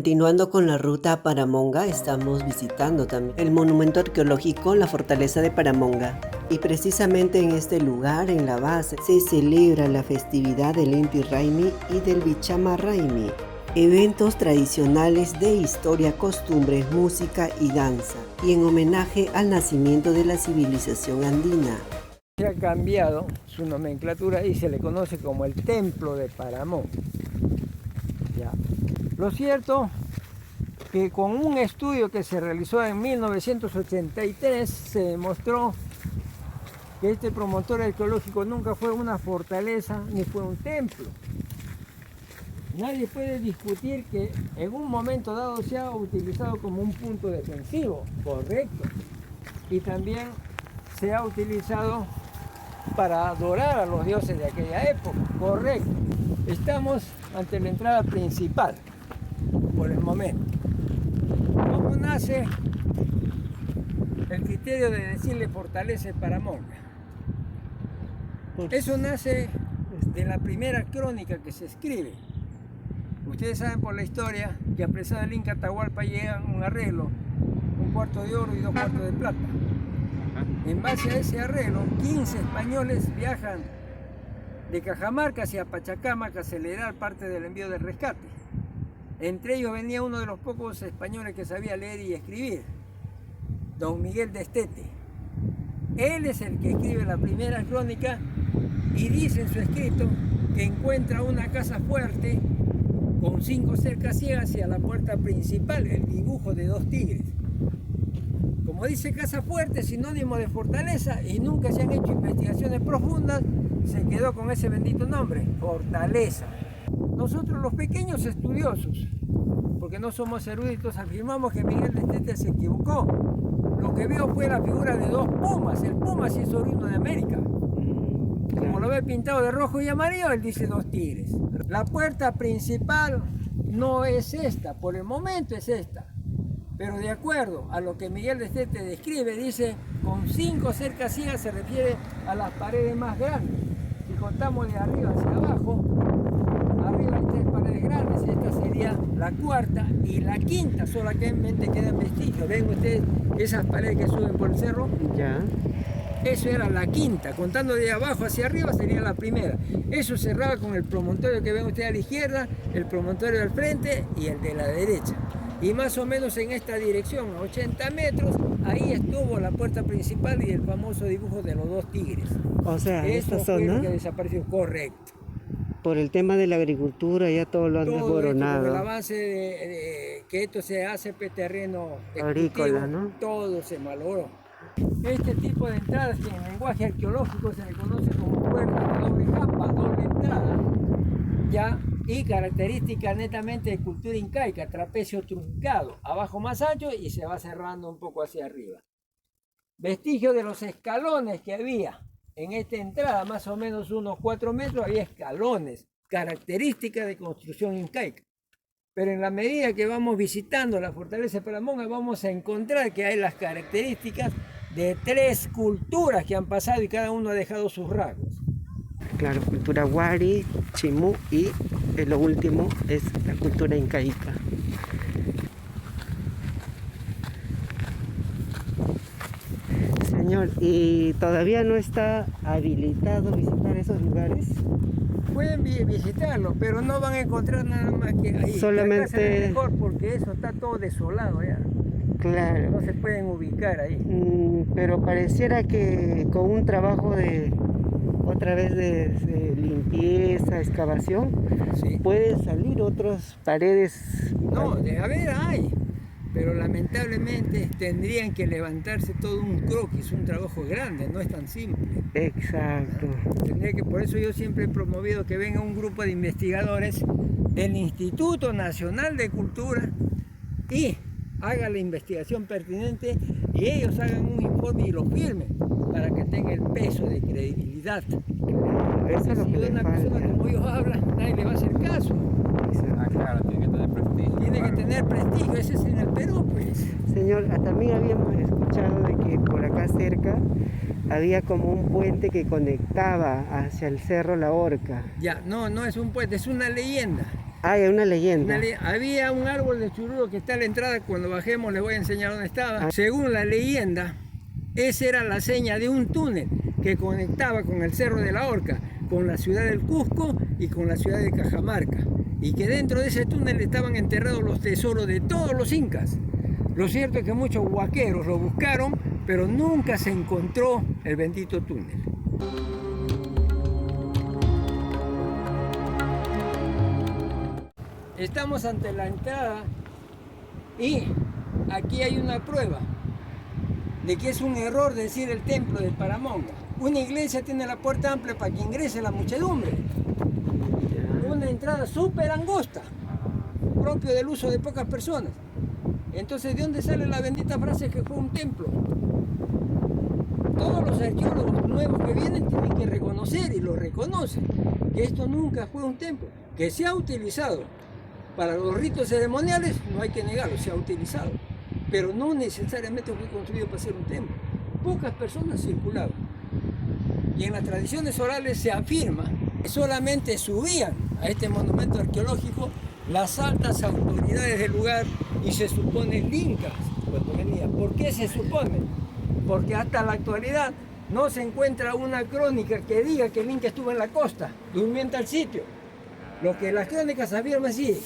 Continuando con la ruta a Paramonga, estamos visitando también el monumento arqueológico, la fortaleza de Paramonga. Y precisamente en este lugar, en la base, se celebra la festividad del Inti Raymi y del Bichama Raymi, eventos tradicionales de historia, costumbres, música y danza, y en homenaje al nacimiento de la civilización andina. Se ha cambiado su nomenclatura y se le conoce como el Templo de Paramonga. Ya. Lo cierto que con un estudio que se realizó en 1983 se demostró que este promontorio arqueológico nunca fue una fortaleza ni fue un templo. Nadie puede discutir que en un momento dado se ha utilizado como un punto defensivo, correcto, y también se ha utilizado para adorar a los dioses de aquella época, correcto. Estamos ante la entrada principal, por el momento. ¿Cómo nace el criterio de decirle fortaleza de Paramonga? Eso nace de la primera crónica que se escribe. Ustedes saben por la historia que apresado el Inca Atahualpa llega un arreglo, 1/4 de oro y 2/4 de plata. En base a ese arreglo, 15 españoles viajan de Cajamarca hacia Pachacamac a acelerar parte del envío del rescate. Entre ellos venía uno de los pocos españoles que sabía leer y escribir, don Miguel de Estete. Él es el que escribe la primera crónica y dice en su escrito que encuentra una casa fuerte con 5 cercas ciegas hacia la puerta principal, el dibujo de 2 tigres. Como dice casa fuerte, sinónimo de fortaleza, y nunca se han hecho investigaciones profundas, se quedó con ese bendito nombre, fortaleza. Nosotros los pequeños estudiosos, porque no somos eruditos, afirmamos que Miguel de Estete se equivocó. Lo que vio fue la figura de 2 pumas, el puma sí es oriundo de América. Como lo ve pintado de rojo y amarillo, él dice 2 tigres. La puerta principal no es esta, por el momento es esta. Pero de acuerdo a lo que Miguel de Estete describe, dice, con 5 cercas ciegas se refiere a las paredes más grandes. Si contamos de arriba hacia abajo, arriba hay 3 paredes grandes, esta sería la cuarta y la quinta, solamente quedan vestigios. ¿Ven ustedes esas paredes que suben por el cerro? Ya. Eso era la quinta, contando de abajo hacia arriba sería la primera. Eso cerraba con el promontorio que ven ustedes a la izquierda, el promontorio del frente y el de la derecha. Y más o menos en esta dirección, a 80 metros, ahí estuvo la puerta principal y el famoso dibujo de los 2 tigres. O sea, eso esta fue zona, lo que desapareció, correcto. por el tema de la agricultura, ya todo lo han Todo esto, con el desboronado. avance de que esto se hace terreno Agrícola, ¿no? todo se malogró. Este tipo de entradas que en lenguaje arqueológico se le conoce como puerta de doble capa, doble entrada, ya, y característica netamente de cultura incaica, trapecio truncado, abajo más ancho y se va cerrando un poco hacia arriba. Vestigio de los escalones que había en esta entrada, más o menos unos 4 metros, había escalones, característica de construcción incaica. Pero en la medida que vamos visitando la fortaleza de Paramonga, vamos a encontrar que hay las características de 3 culturas que han pasado y cada uno ha dejado sus rasgos. Claro, cultura Wari, Chimú y lo último es la cultura incaica. Señor, ¿y todavía no está habilitado visitar esos lugares? Pueden visitarlo, pero no van a encontrar nada más que ahí. Solamente... La casa es mejor porque eso está todo desolado ya. Claro. No se pueden ubicar ahí. Pero pareciera que con un trabajo de otra vez de limpieza, excavación, Sí. pueden salir otras paredes. No, de haber hay, pero lamentablemente tendrían que levantarse todo un croquis, un trabajo grande, no es tan simple. Exacto. Por eso yo siempre he promovido que venga un grupo de investigadores del Instituto Nacional de Cultura y haga la investigación pertinente y ellos hagan un informe y lo firmen para que tenga el peso de credibilidad. Eso es lo Si que le una persona falta. como ellos habla, nadie le va a hacer caso. Claro, tiene que tener prestigio. Tiene que tener prestigio, ese es en el Perú, pues. Señor, también habíamos escuchado de que por acá cerca había como un puente que conectaba hacia el cerro La Horca. Ya, no es un puente, es una leyenda. Hay una leyenda. Había un árbol de churrudo que está a la entrada, cuando bajemos les voy a enseñar dónde estaba. Según la leyenda, esa era la seña de un túnel que conectaba con el Cerro de la Horca, con la ciudad del Cusco y con la ciudad de Cajamarca. Y que dentro de ese túnel estaban enterrados los tesoros de todos los incas. Lo cierto es que muchos huaqueros lo buscaron, pero nunca se encontró el bendito túnel. Estamos ante la entrada y aquí hay una prueba de que es un error decir el templo de Paramonga. Una iglesia tiene la puerta amplia para que ingrese la muchedumbre. Una entrada súper angosta, propio del uso de pocas personas. Entonces, ¿de dónde sale la bendita frase que fue un templo? Todos los arqueólogos nuevos que vienen tienen que reconocer, y lo reconocen, que esto nunca fue un templo, que se ha utilizado para los ritos ceremoniales, no hay que negarlo, se ha utilizado, pero no necesariamente fue construido para ser un templo. Pocas personas circulaban. Y en las tradiciones orales se afirma que solamente subían a este monumento arqueológico las altas autoridades del lugar y se supone incas cuando venían. ¿Por qué se supone? Porque hasta la actualidad no se encuentra una crónica que diga que el inca estuvo en la costa, durmió en tal sitio. Lo que las crónicas afirman es que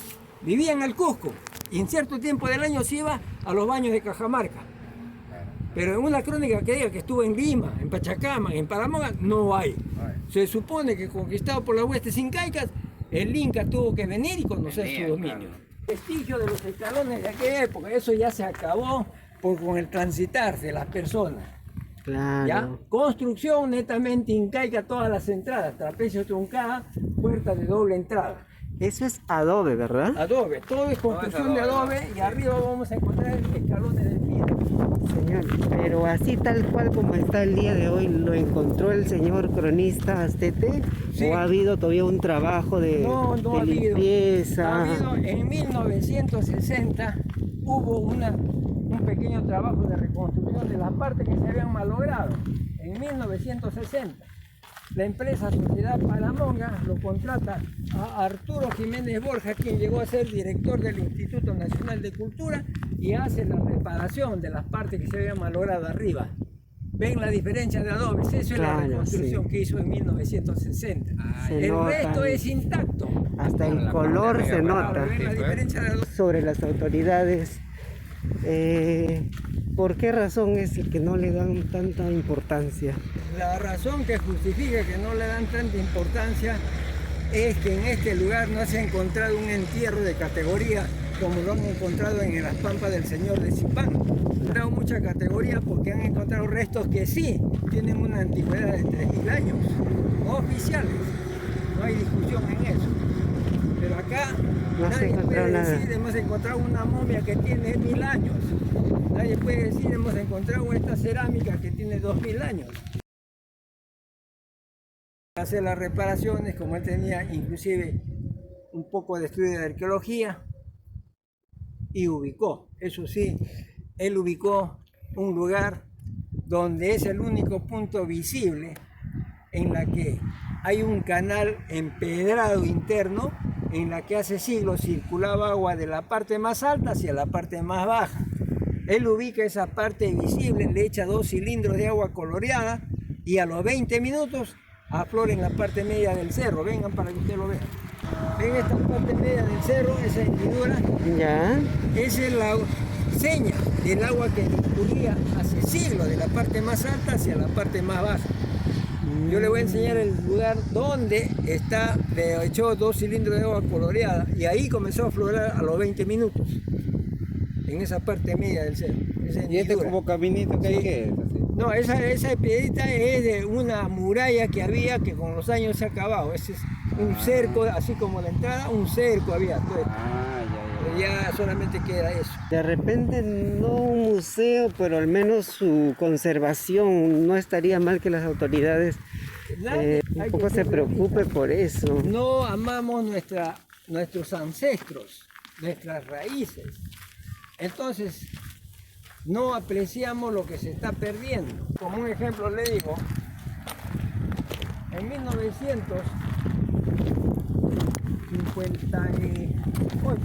vivía en el Cusco y en cierto tiempo del año se iba a los baños de Cajamarca. Pero en una crónica que diga que estuvo en Lima, en Pachacama, en Paramonga, no hay. Se supone que conquistado por las huestes incaicas, el Inca tuvo que venir y conocer su dominio. Vestigio de los escalones de aquella época, eso ya se acabó con el transitar de las personas. Claro. ¿Ya? Construcción netamente incaica, todas las entradas, trapecio truncada, puerta de doble entrada. Eso es adobe, ¿verdad? Adobe, todo es construcción de adobe y arriba vamos a encontrar escalones de piedra. Señor, pero así tal cual como está el día de hoy, ¿lo encontró el señor cronista Astete? Sí. ¿O ha habido todavía un trabajo de limpieza? Ha habido, en 1960 hubo un pequeño trabajo de reconstrucción de las partes que se habían malogrado. En 1960. La empresa Sociedad Paramonga lo contrata a Arturo Jiménez Borja, quien llegó a ser director del Instituto Nacional de Cultura, y hace la reparación de las partes que se habían malogrado arriba. ¿Ven la diferencia de adobes? Eso es la reconstrucción que hizo en 1960. El resto es intacto. Hasta el color se nota. ¿Ven la diferencia de adobes? Sobre las autoridades, ¿por qué razón es el que no le dan tanta importancia? La razón que justifica que no le dan tanta importancia es que en este lugar no se ha encontrado un entierro de categoría como lo han encontrado en las pampas del Señor de Zipán. Han dado mucha categoría porque han encontrado restos que sí tienen una antigüedad de 3000 años, oficiales. No hay discusión en eso. Pero acá no nadie puede decir nada. Hemos encontrado una momia que tiene 1000 años. Nadie puede decir hemos encontrado esta cerámica que tiene 2000 años. Hacer las reparaciones, como él tenía inclusive un poco de estudio de arqueología, y ubicó, eso sí, él ubicó un lugar donde es el único punto visible en la que hay un canal empedrado interno en la que hace siglos circulaba agua de la parte más alta hacia la parte más baja. Él ubica esa parte visible, le echa 2 cilindros de agua coloreada y a los 20 minutos aflora en la parte media del cerro. Vengan para que ustedes lo vean. Ven esta parte media del cerro, esa hendidura. Ya. Esa es la seña del agua que discurría hace siglos de la parte más alta hacia la parte más baja. Yo le voy a enseñar el lugar donde está, le echó 2 cilindros de agua coloreada y ahí comenzó a aflorar a los 20 minutos. En esa parte media del cerro. ¿Y este como caminito que hay que es? No, esa piedrita es de una muralla que había que con los años se ha acabado. Ese es un cerco, así como la entrada, un cerco había. Todo esto. Ya solamente queda eso. De repente no un museo, pero al menos su conservación. No estaría mal que las autoridades un poco se preocupen por eso. No amamos nuestros ancestros, nuestras raíces. Entonces, no apreciamos lo que se está perdiendo. Como un ejemplo le digo, en 1900 58.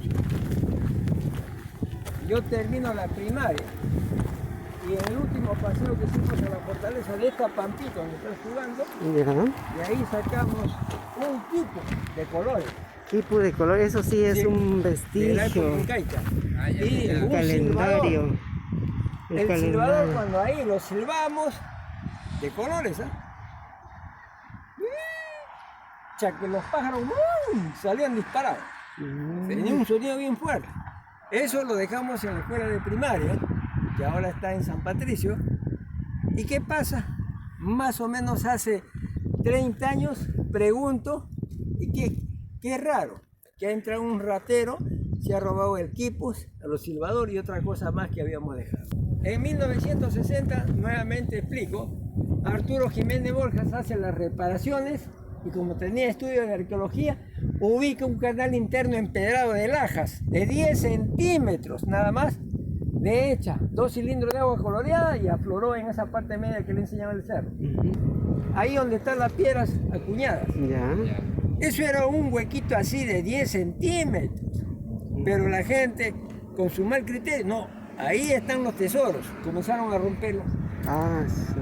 Yo termino la primaria y en el último paseo que hicimos a la fortaleza de esta Pampita donde estás jugando, de ahí sacamos un tipo de colores. Tipo de color, eso sí es un De la época vestigio. incaica. ya, Y ya. un Calendario. El silbador, cuando ahí lo silbamos de colores, ya que los pájaros salían disparados. Tenía un sonido bien fuerte. Eso lo dejamos en la escuela de primaria, que ahora está en San Patricio. ¿Y qué pasa? Más o menos hace 30 años pregunto, y qué raro, que ha entrado un ratero, se ha robado el quipus, a los silbadores y otra cosa más que habíamos dejado. En 1960, nuevamente explico, Arturo Jiménez Borjas hace las reparaciones y como tenía estudio de arqueología, ubica un canal interno empedrado de lajas de 10 centímetros nada más, de hecha, 2 cilindros de agua coloreada y afloró en esa parte media que le enseñaba el cerro. Ahí donde están las piedras acuñadas. Ya. Eso era un huequito así de 10 centímetros. Pero la gente, con su mal criterio, no, ahí están los tesoros. Comenzaron a romperlo. Ah, sí.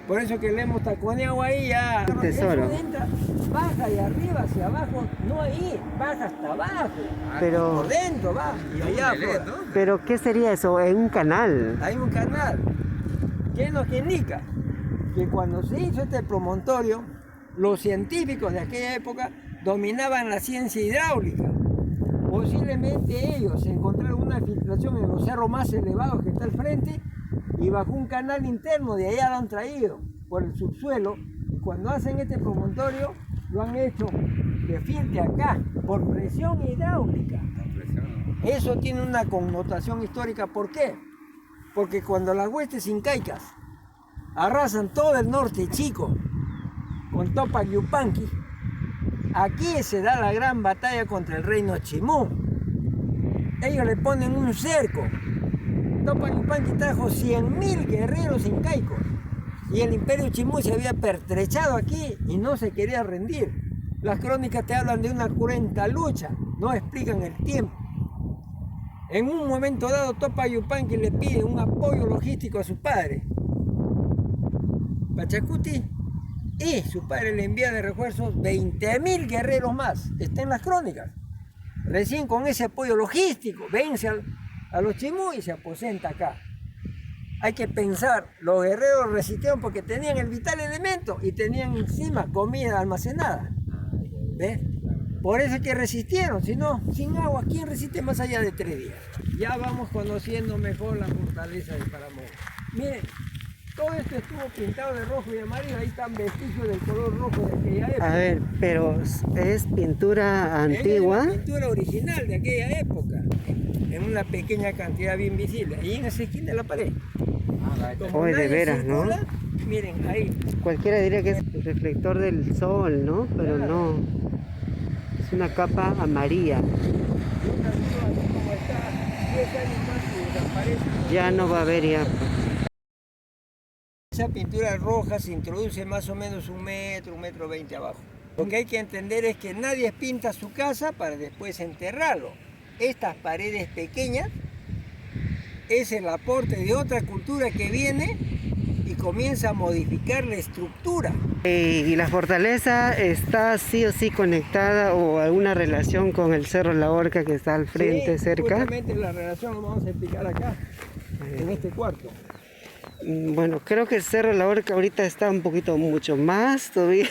Por eso que le hemos taconeado ahí ya. Un tesoro. Eso entra, baja de arriba hacia abajo, no ahí, baja hasta abajo. Pero, Por dentro va, y allá afuera. pero ¿qué sería eso? ¿En un canal? Hay un canal. ¿Qué nos indica? Que cuando se hizo este promontorio, los científicos de aquella época dominaban la ciencia hidráulica. Posiblemente ellos encontraron una filtración en los cerros más elevados que está al frente y bajo un canal interno, de allá lo han traído por el subsuelo. Y cuando hacen este promontorio, lo han hecho que filtre acá por presión hidráulica. Eso tiene una connotación histórica. ¿Por qué? Porque cuando las huestes incaicas arrasan todo el norte chico con Tupac Yupanqui, aquí se da la gran batalla contra el reino Chimú. Ellos le ponen un cerco. Tupac Yupanqui trajo 100.000 guerreros incaicos y el imperio Chimú se había pertrechado aquí y no se quería rendir. Las crónicas te hablan de una cruenta lucha, no explican el tiempo. En un momento dado, Tupac Yupanqui le pide un apoyo logístico a su padre, Pachacuti, y su padre le envía de refuerzos 20.000 guerreros más. Está en las crónicas. Recién con ese apoyo logístico vence a los Chimú y se aposenta acá. Hay que pensar, los guerreros resistieron porque tenían el vital elemento y tenían encima comida almacenada. ¿Ves? Por eso es que resistieron, si no, sin agua, ¿quién resiste más allá de 3 días? Ya vamos conociendo mejor la fortaleza de Paramonga. Miren, todo esto estuvo pintado de rojo y amarillo, ahí están vestigios del color rojo de aquella época. A ver, pero ¿es pintura antigua? Es la pintura original de aquella época, en una pequeña cantidad bien visible, ahí en esa esquina de la pared. Como Hoy de nadie veras, circula, ¿no? miren, ahí. Cualquiera diría que es el reflector del sol, ¿no? Pero no. Es una capa amarilla. Yo calculo así como está, 10 años más que desaparece. Ya no va a haber ya. Esa pintura roja se introduce más o menos 1 metro, 1,20 m abajo. Lo que hay que entender es que nadie pinta su casa para después enterrarlo. Estas paredes pequeñas es el aporte de otra cultura que viene y comienza a modificar la estructura. ¿Y la fortaleza está sí o sí conectada o alguna relación con el Cerro La Horca que está al frente, Sí, cerca? justamente la relación lo vamos a explicar acá, en este cuarto. Bueno, creo que el Cerro La Horca ahorita está un poquito mucho más todavía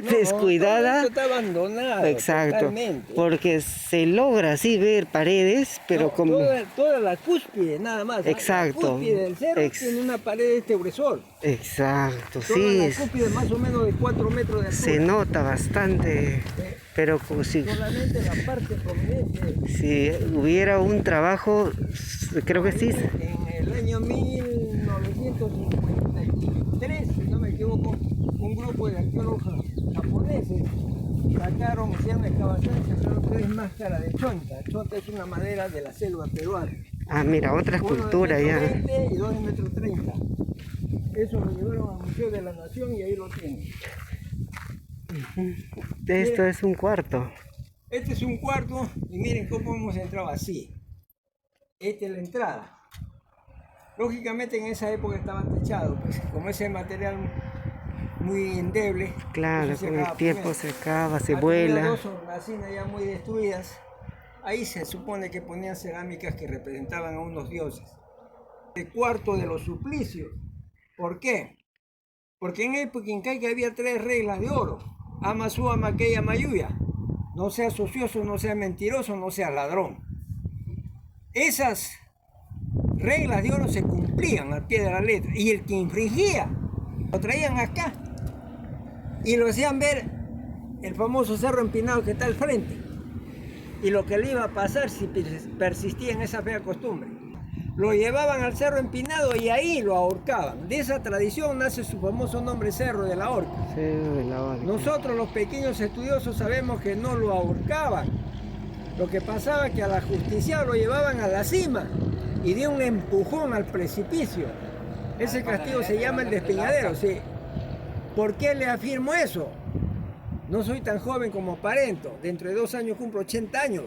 descuidada. Todo esto está abandonado. Exacto, Totalmente. porque se logra así ver paredes, pero No, como... toda la cúspide, nada más. Exacto. La cúspide del cerro tiene una pared de este gruesor. Exacto, Toda sí, la cúspide más o menos de 4 metros de altura. se nota bastante, pero como Solamente la parte prominente. si hubiera un trabajo, creo que sí. En el año 1953, si no me equivoco, un grupo de arqueólogos japoneses hicieron excavaciones y sacaron 3 máscaras de chonta. Chonta es una madera de la selva peruana. Ah, mira, otra escultura ya. 1,20 y 2,30 m. Eso lo llevaron al Museo de la Nación y ahí lo tienen. Esto es un cuarto. Este es un cuarto y miren cómo hemos entrado así. Esta es la entrada. Lógicamente en esa época estaba techado, pues como ese material muy endeble. Claro, eso con el tiempo se acaba, se Había vuela. dos hornacinas ya muy destruidas. Ahí se supone que ponían cerámicas que representaban a unos dioses. El cuarto de los suplicios. ¿Por qué? Porque en época incaica había 3 reglas de oro. Ama su, ama que ama yuya. No seas ocioso, no seas mentiroso, no seas ladrón. Esas reglas de oro se cumplían al pie de la letra. Y el que infringía, lo traían acá. Y lo hacían ver el famoso cerro empinado que está al frente. Y lo que le iba a pasar si persistía en esa fea costumbre. Lo llevaban al cerro empinado y ahí lo ahorcaban. De esa tradición nace su famoso nombre Cerro de la Horca. Cerro de la Horca. Nosotros los pequeños estudiosos sabemos que no lo ahorcaban. Lo que pasaba es que al ajusticiado lo llevaban a la cima y dio un empujón al precipicio. Ese castigo se llama el despeñadero. Sí. ¿Por qué le afirmo eso? No soy tan joven como aparento. Dentro de 2 años cumplo 80 años.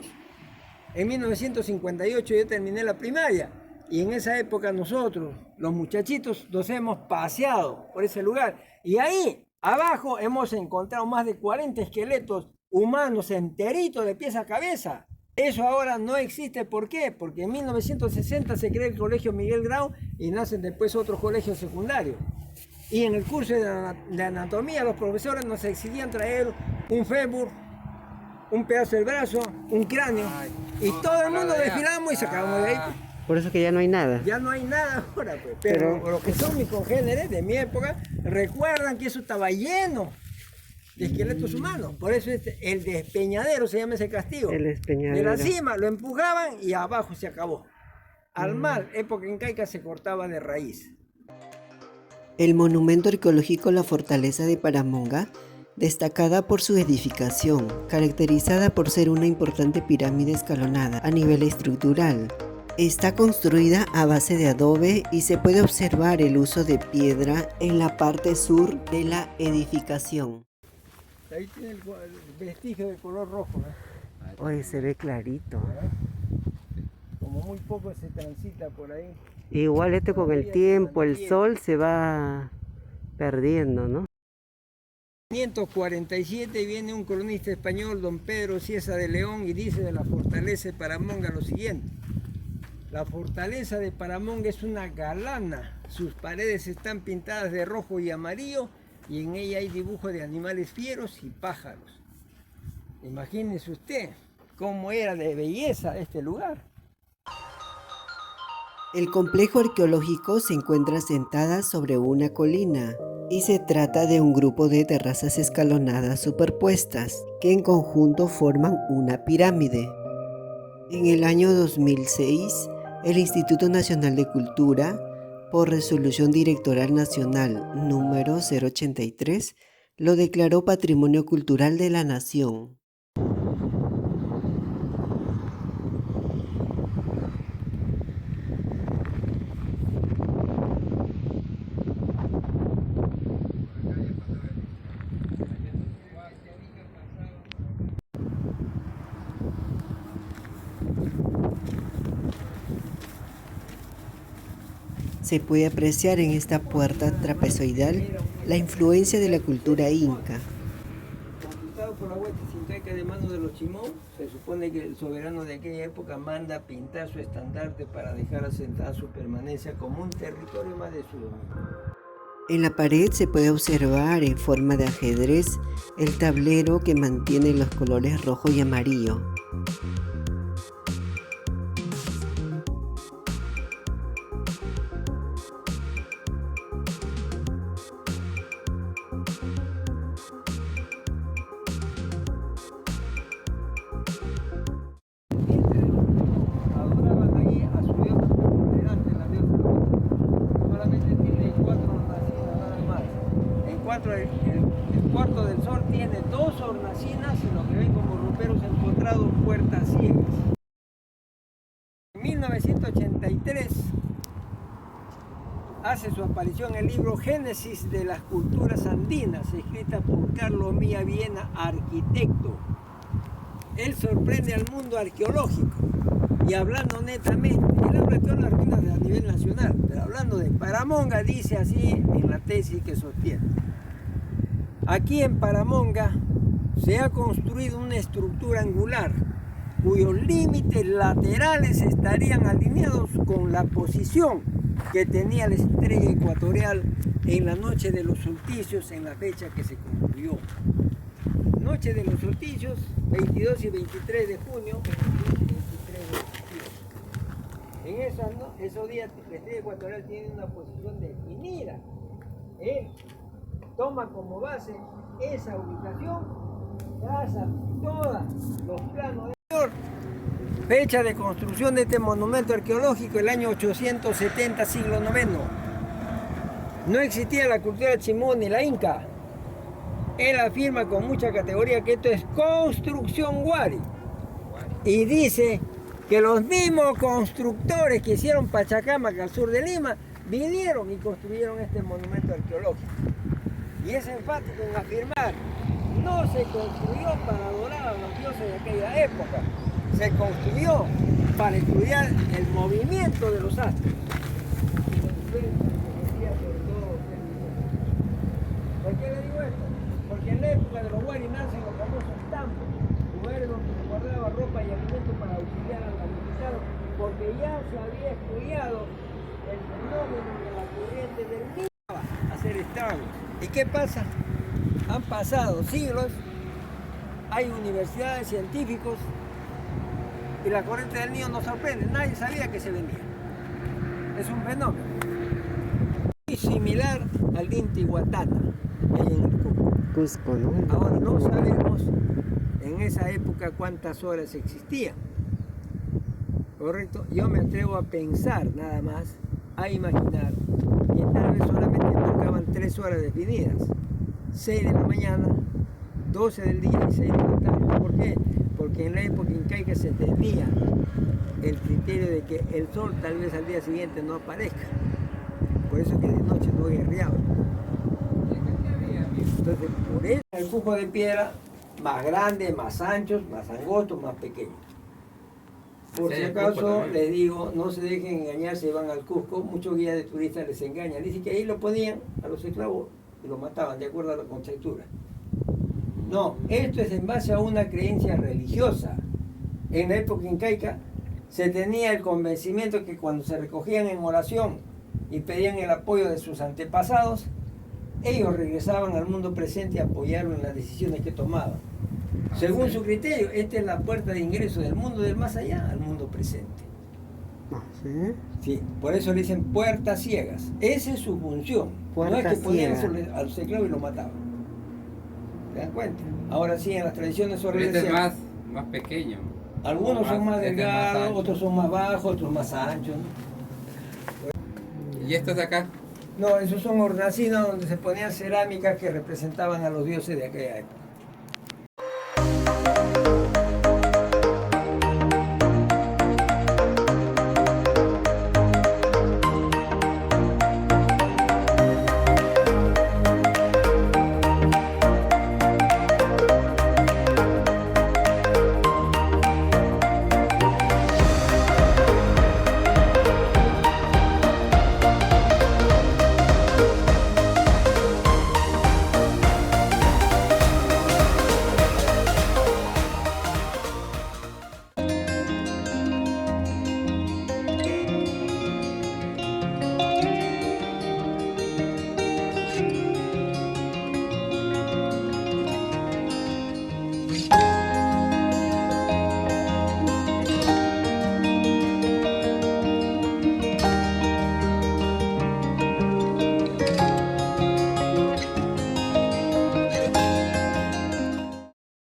En 1958 yo terminé la primaria. Y en esa época nosotros, los muchachitos, nos hemos paseado por ese lugar. Y ahí, abajo, hemos encontrado más de 40 esqueletos humanos enteritos de pies a cabeza. Eso ahora no existe. ¿Por qué? Porque en 1960 se crea el Colegio Miguel Grau y nacen después otros colegios secundarios. Y en el curso de anatomía los profesores nos exigían traer un fémur, un pedazo del brazo, un cráneo. Y todo el mundo desfilamos y sacábamos de ahí. Por eso que ya no hay nada. Ya no hay nada ahora, pues. Pero los que son mis congéneres de mi época recuerdan que eso estaba lleno de esqueletos humanos. Por eso el despeñadero se llama ese castigo. El despeñadero. De la cima lo empujaban y abajo se acabó. Al mar, época incaica, se cortaba de raíz. El monumento arqueológico La Fortaleza de Paramonga, destacada por su edificación, caracterizada por ser una importante pirámide escalonada a nivel estructural. Está construida a base de adobe y se puede observar el uso de piedra en la parte sur de la edificación. Ahí tiene el vestigio de color rojo, ¿no? Oye, se ve clarito. Como muy poco se transita por ahí. Igual con el tiempo, el sol se va perdiendo, ¿no? En 547 viene un cronista español, don Pedro Cieza de León, y dice de la fortaleza de Paramonga lo siguiente. La fortaleza de Paramonga es una galana, sus paredes están pintadas de rojo y amarillo y en ella hay dibujos de animales fieros y pájaros. Imagínese usted cómo era de belleza este lugar. El complejo arqueológico se encuentra sentada sobre una colina y se trata de un grupo de terrazas escalonadas superpuestas que en conjunto forman una pirámide. En el año 2006, el Instituto Nacional de Cultura, por Resolución Directoral Nacional número 083, lo declaró Patrimonio Cultural de la Nación. Se puede apreciar en esta puerta trapezoidal la influencia de la cultura inca. Conquistado por la hueste incaica de mano de los Chimón, se supone que el soberano de aquella época manda pintar su estandarte para dejar asentada su permanencia como un territorio más de su dominio. En la pared se puede observar en forma de ajedrez el tablero que mantiene los colores rojo y amarillo. Adoraban ahí a su diosa delante de la diosa. Solamente tiene 4 hornacinas nada más. El cuarto del sol tiene 2 hornacinas y lo que ven como roperos encontrados puertas ciegas. En 1983 hace su aparición el libro Génesis de las Culturas Andinas, escrita por Carlos Mía Viena, arquitecto. él sorprende al mundo arqueológico. Y hablando netamente, él habla de todas las ruinas a nivel nacional, pero hablando de Paramonga, dice así en la tesis que sostiene. Aquí en Paramonga se ha construido una estructura angular cuyos límites laterales estarían alineados con la posición que tenía la estrella ecuatorial en la noche de los solsticios en la fecha que se construyó. Noche de los solsticios, 22 y 23 de junio, 22 y 23 de julio. En esos días la estrella ecuatorial tiene una posición definida. Él toma como base esa ubicación, traza todos los planos de fecha de construcción de este monumento arqueológico, el año 870, siglo IX. No existía la cultura chimú ni la inca. Él afirma con mucha categoría que esto es construcción Huari. Y dice que los mismos constructores que hicieron Pachacamac al sur de Lima vinieron y construyeron este monumento arqueológico. Y es enfático en afirmar, no se construyó para adorar a los dioses de aquella época, se construyó para estudiar el movimiento de los astros. ¿Por qué le digo esto? Porque en la época de los Huari nacen los famosos tambos, lugares donde se guardaba ropa y alimento para auxiliar al damnificado, porque ya se había estudiado el fenómeno de la corriente del Nilo a hacer estragos. ¿Y qué pasa? Han pasado siglos, hay universidades, científicos, y la corriente del Nilo nos sorprende, nadie sabía que se venía. Es un fenómeno. Muy similar al Intihuatana, ahí en el Cusco, ¿no? Ahora no sabemos en esa época cuántas horas existían. ¿Correcto? Yo me atrevo a pensar nada más, a imaginar que tal vez solamente marcaban 3 horas definidas. 6 de la mañana, 12 del día y 6 de la tarde. ¿Por qué? Porque en la época incaica se tenía el criterio de que el sol tal vez al día siguiente no aparezca. Por eso que de noche no guerreaba. Entonces, por eso el Cusco de piedra más grande, más anchos, más angostos, más pequeños. Por si acaso les digo, no se dejen engañar si van al Cusco, muchos guías de turistas les engañan. Dicen que ahí lo ponían a los esclavos y los mataban de acuerdo a la conjetura. No, esto es en base a una creencia religiosa. En la época incaica se tenía el convencimiento que cuando se recogían en oración y pedían el apoyo de sus antepasados, ellos regresaban al mundo presente y apoyaron en las decisiones que tomaban. Según su criterio, esta es la puerta de ingreso del mundo del más allá al mundo presente. ¿Sí? Sí, por eso le dicen puertas ciegas. Esa es su función. No es que ponían a los esclavos y los mataban. ¿Se dan cuenta? Ahora sí, en las tradiciones orales. Este es más pequeño. Algunos son más delgados, otros son más bajos, otros más anchos. ¿Y estos de acá? No, esos son hornacinas donde se ponían cerámicas que representaban a los dioses de aquella época.